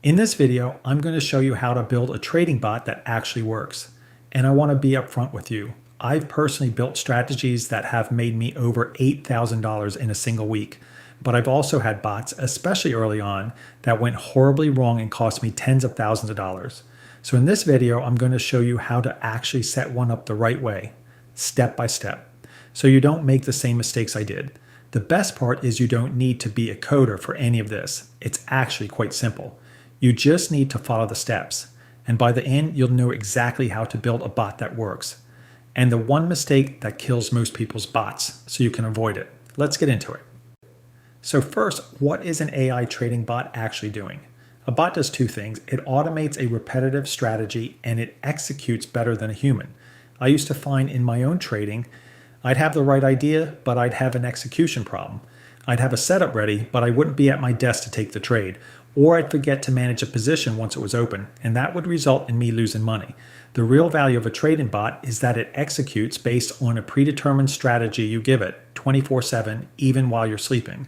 In this video, I'm going to show you how to build a trading bot that actually works. And I want to be upfront with you. I've personally built strategies that have made me over $8,000 in a single week. But I've also had bots, especially early on, that went horribly wrong and cost me tens of thousands of dollars. So in this video, I'm going to show you how to actually set one up the right way, step by step, so you don't make the same mistakes I did. The best part is you don't need to be a coder for any of this. It's actually quite simple. You just need to follow the steps. And by the end, you'll know exactly how to build a bot that works. And the one mistake that kills most people's bots, so you can avoid it. Let's get into it. So first, what is an AI trading bot actually doing? A bot does two things. It automates a repetitive strategy and it executes better than a human. I used to find in my own trading, I'd have the right idea, but I'd have an execution problem. I'd have a setup ready, but I wouldn't be at my desk to take the trade. Or I'd forget to manage a position once it was open, and that would result in me losing money. The real value of a trading bot is that it executes based on a predetermined strategy you give it 24/7, even while you're sleeping.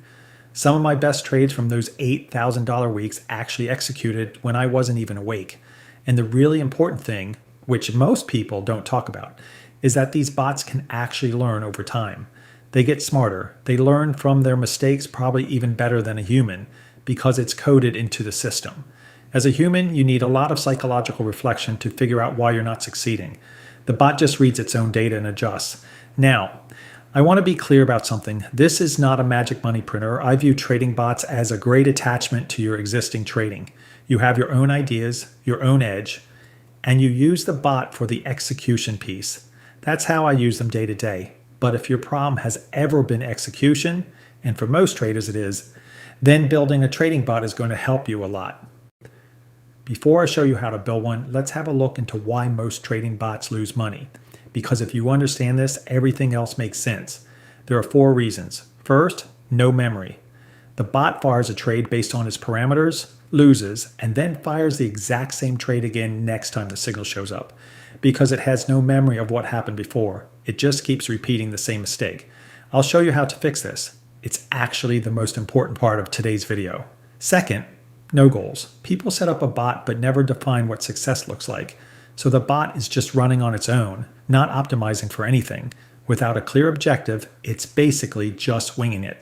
Some of my best trades from those $8,000 weeks actually executed when I wasn't even awake. And the really important thing, which most people don't talk about, is that these bots can actually learn over time. They get smarter. They learn from their mistakes probably even better than a human because it's coded into the system. As a human, you need a lot of psychological reflection to figure out why you're not succeeding. The bot just reads its own data and adjusts. Now, I want to be clear about something. This is not a magic money printer. I view trading bots as a great attachment to your existing trading. You have your own ideas, your own edge, and you use the bot for the execution piece. That's how I use them day to day. But if your problem has ever been execution, and for most traders it is, then building a trading bot is going to help you a lot. Before I show you how to build one, let's have a look into why most trading bots lose money. Because if you understand this, everything else makes sense. There are 4 reasons. First, no memory. The bot fires a trade based on its parameters, loses, and then fires the exact same trade again next time the signal shows up. Because it has no memory of what happened before. It just keeps repeating the same mistake. I'll show you how to fix this. It's actually the most important part of today's video. Second, no goals. People set up a bot but never define what success looks like. So the bot is just running on its own, not optimizing for anything. Without a clear objective, it's basically just winging it.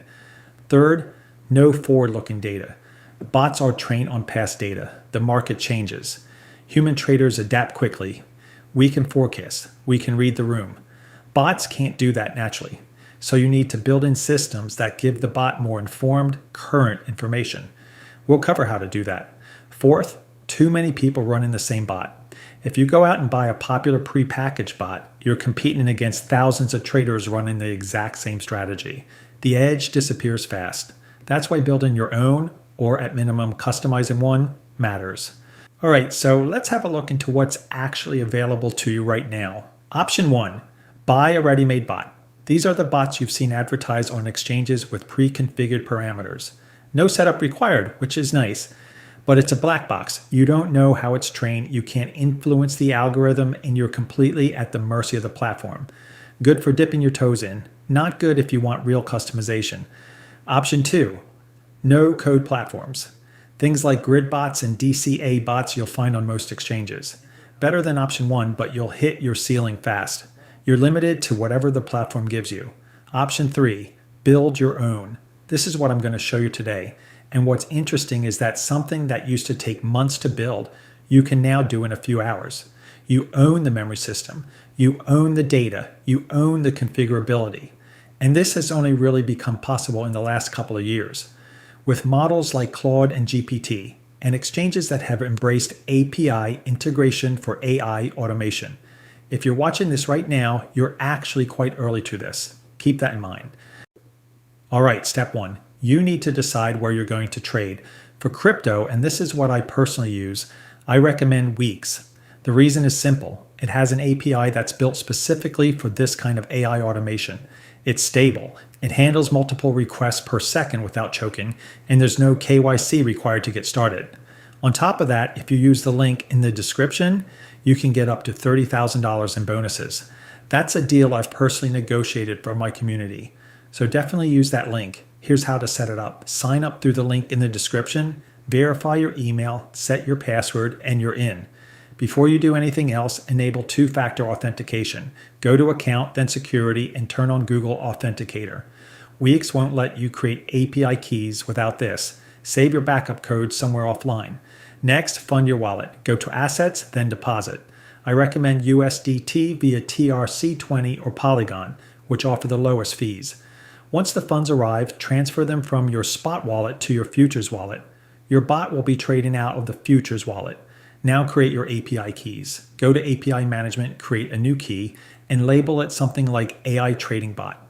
Third, no forward-looking data. Bots are trained on past data. The market changes. Human traders adapt quickly. We can forecast. We can read the room. Bots can't do that naturally. So you need to build in systems that give the bot more informed, current information. We'll cover how to do that. Fourth, too many people running the same bot. If you go out and buy a popular prepackaged bot, you're competing against thousands of traders running the exact same strategy. The edge disappears fast. That's why building your own, or at minimum customizing one, matters. All right, so let's have a look into what's actually available to you right now. Option 1, buy a ready-made bot. These are the bots you've seen advertised on exchanges with pre-configured parameters. No setup required, which is nice, but it's a black box. You don't know how it's trained, you can't influence the algorithm, and you're completely at the mercy of the platform. Good for dipping your toes in, not good if you want real customization. Option 2, no code platforms. Things like grid bots and DCA bots you'll find on most exchanges. Better than option 1, but you'll hit your ceiling fast. You're limited to whatever the platform gives you. Option 3, build your own. This is what I'm going to show you today. And what's interesting is that something that used to take months to build, you can now do in a few hours. You own the memory system. You own the data. You own the configurability. And this has only really become possible in the last couple of years. With models like Claude and GPT, and exchanges that have embraced API integration for AI automation. If you're watching this right now, you're actually quite early to this. Keep that in mind. All right, step 1. You need to decide where you're going to trade. For crypto, and this is what I personally use, I recommend Weeks. The reason is simple. It has an API that's built specifically for this kind of AI automation. It's stable. It handles multiple requests per second without choking, and there's no KYC required to get started. On top of that, if you use the link in the description, you can get up to $30,000 in bonuses. That's a deal I've personally negotiated for my community. So definitely use that link. Here's how to set it up. Sign up through the link in the description, Verify your email, set your password, and you're in. Before you do anything else, enable two-factor authentication. Go to Account, then Security, and turn on Google Authenticator. Wix won't let you create API keys without this. Save your backup code somewhere offline. Next, fund your wallet. Go to Assets, then Deposit. I recommend USDT via TRC20 or Polygon, which offer the lowest fees. Once the funds arrive, transfer them from your spot wallet to your futures wallet. Your bot will be trading out of the futures wallet. Now create your API keys. Go to API Management, create a new key, and label it something like AI Trading Bot.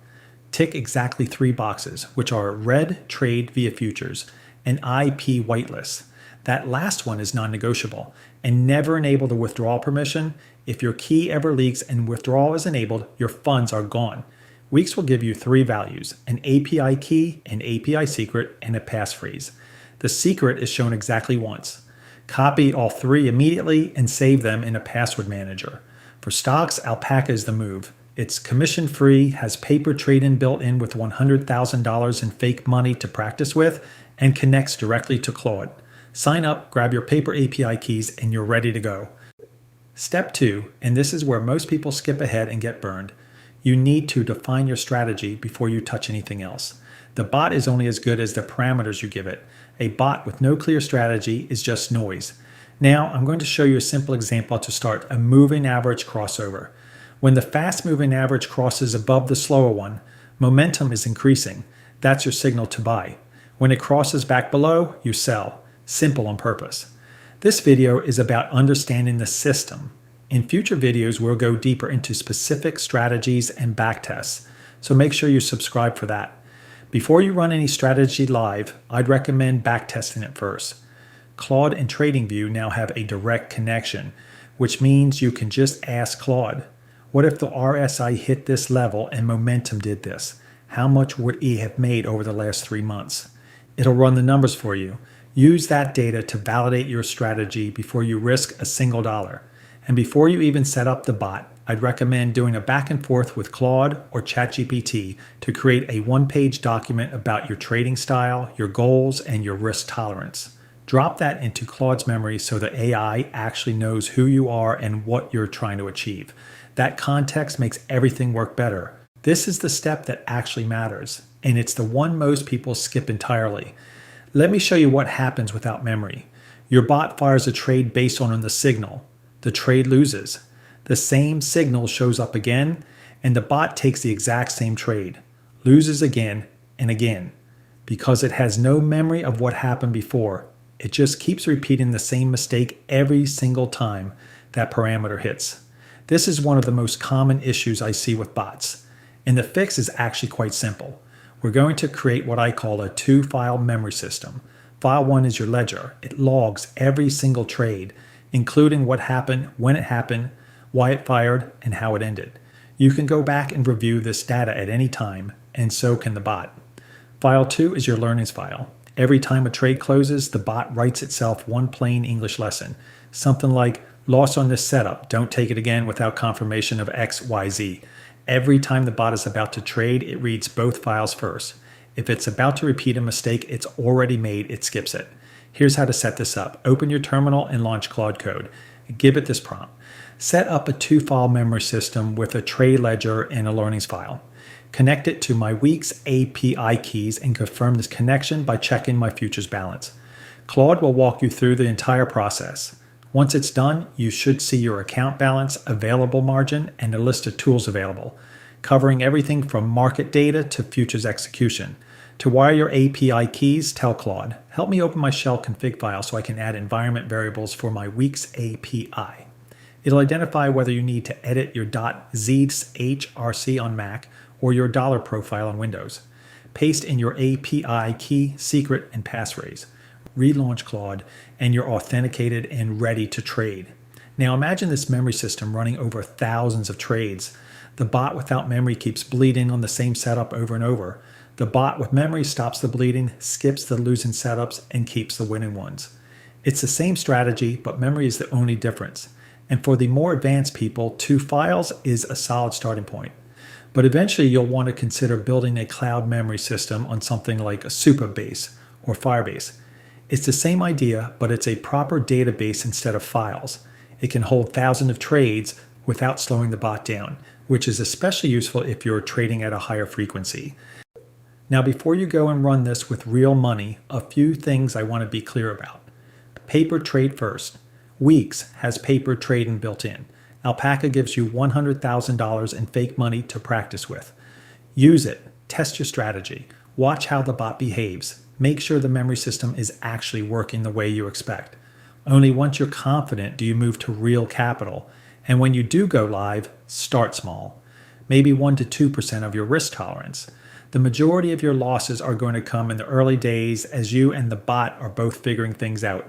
Tick exactly 3 boxes, which are Red, Trade via Futures, and IP Whitelist. That last one is non-negotiable, and never enable the withdrawal permission. If your key ever leaks and withdrawal is enabled, your funds are gone. Weeks will give you 3 values, an API key, an API secret, and a passphrase. The secret is shown exactly once. Copy all 3 immediately and save them in a password manager. For stocks, Alpaca is the move. It's commission-free, has paper trade-in built in with $100,000 in fake money to practice with, and connects directly to Claude. Sign up, grab your paper API keys, and you're ready to go. Step 2, and this is where most people skip ahead and get burned. You need to define your strategy before you touch anything else. The bot is only as good as the parameters you give it. A bot with no clear strategy is just noise. Now, I'm going to show you a simple example to start, a moving average crossover. When the fast moving average crosses above the slower one, momentum is increasing. That's your signal to buy. When it crosses back below, you sell. Simple on purpose. This video is about understanding the system. In future videos, we'll go deeper into specific strategies and backtests, so make sure you subscribe for that. Before you run any strategy live, I'd recommend backtesting it first. Claude and TradingView now have a direct connection, which means you can just ask Claude, what if the RSI hit this level and momentum did this? How much would it have made over the last 3 months? It'll run the numbers for you. Use that data to validate your strategy before you risk a single dollar. And before you even set up the bot, I'd recommend doing a back and forth with Claude or ChatGPT to create a one-page document about your trading style, your goals, and your risk tolerance. Drop that into Claude's memory so the AI actually knows who you are and what you're trying to achieve. That context makes everything work better. This is the step that actually matters, and it's the one most people skip entirely. Let me show you what happens without memory. Your bot fires a trade based on the signal. The trade loses. The same signal shows up again, and the bot takes the exact same trade, loses again and again. Because it has no memory of what happened before, it just keeps repeating the same mistake every single time that parameter hits. This is one of the most common issues I see with bots, and the fix is actually quite simple. We're going to create what I call a 2-file memory system. File 1 is your ledger. It logs every single trade, including what happened, when it happened, why it fired, and how it ended. You can go back and review this data at any time, and so can the bot. File 2 is your learnings file. Every time a trade closes, the bot writes itself one plain English lesson. Something like, loss on this setup, don't take it again without confirmation of X, Y, Z. Every time the bot is about to trade, it reads both files first. If it's about to repeat a mistake it's already made, it skips it. Here's how to set this up. Open your terminal and launch Claude Code. Give it this prompt. Set up a 2-file memory system with a trade ledger and a learnings file. Connect it to my Weeks API keys and confirm this connection by checking my futures balance. Claude will walk you through the entire process. Once it's done, you should see your account balance, available margin, and a list of tools available, covering everything from market data to futures execution. To wire your API keys, tell Claude, help me open my shell config file so I can add environment variables for my Weeks API. It'll identify whether you need to edit your .zhrc on Mac or your dollar profile on Windows. Paste in your API key, secret, and passphrase. Relaunch Claude, and you're authenticated and ready to trade. Now imagine this memory system running over thousands of trades. The bot without memory keeps bleeding on the same setup over and over. The bot with memory stops the bleeding, skips the losing setups, and keeps the winning ones. It's the same strategy, but memory is the only difference. And for the more advanced people, 2 files is a solid starting point. But eventually you'll want to consider building a cloud memory system on something like a Supabase or Firebase. It's the same idea, but it's a proper database instead of files. It can hold thousands of trades without slowing the bot down, which is especially useful if you're trading at a higher frequency. Now, before you go and run this with real money, a few things I want to be clear about. Paper trade first. Weeks has paper trading built in. Alpaca gives you $100,000 in fake money to practice with. Use it. Test your strategy. Watch how the bot behaves. Make sure the memory system is actually working the way you expect. Only once you're confident do you move to real capital. And when you do go live, start small. Maybe 1 to 2% of your risk tolerance. The majority of your losses are going to come in the early days as you and the bot are both figuring things out.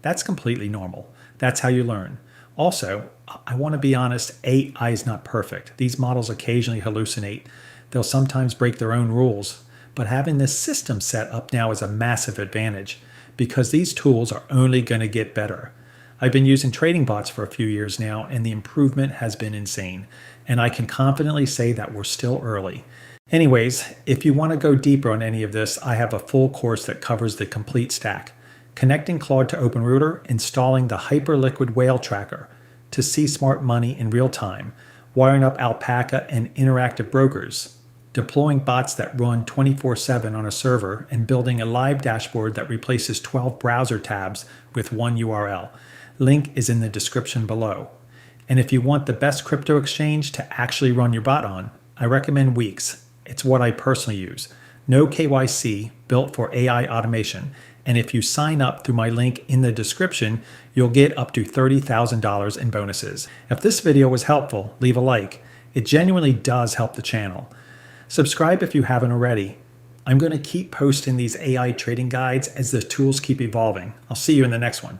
That's completely normal. That's how you learn. Also, I want to be honest, AI is not perfect. These models occasionally hallucinate. They'll sometimes break their own rules. But having this system set up now is a massive advantage because these tools are only going to get better. I've been using trading bots for a few years now, and the improvement has been insane. And I can confidently say that we're still early. Anyways, if you want to go deeper on any of this, I have a full course that covers the complete stack. Connecting Claude to OpenRouter, installing the Hyperliquid Whale Tracker to see smart money in real time, wiring up Alpaca and interactive brokers, deploying bots that run 24/7 on a server, and building a live dashboard that replaces 12 browser tabs with one URL. Link is in the description below. And if you want the best crypto exchange to actually run your bot on, I recommend Weeks. It's what I personally use. No KYC, built for AI automation. And if you sign up through my link in the description, you'll get up to $30,000 in bonuses. If this video was helpful, leave a like. It genuinely does help the channel. Subscribe if you haven't already. I'm going to keep posting these AI trading guides as the tools keep evolving. I'll see you in the next one.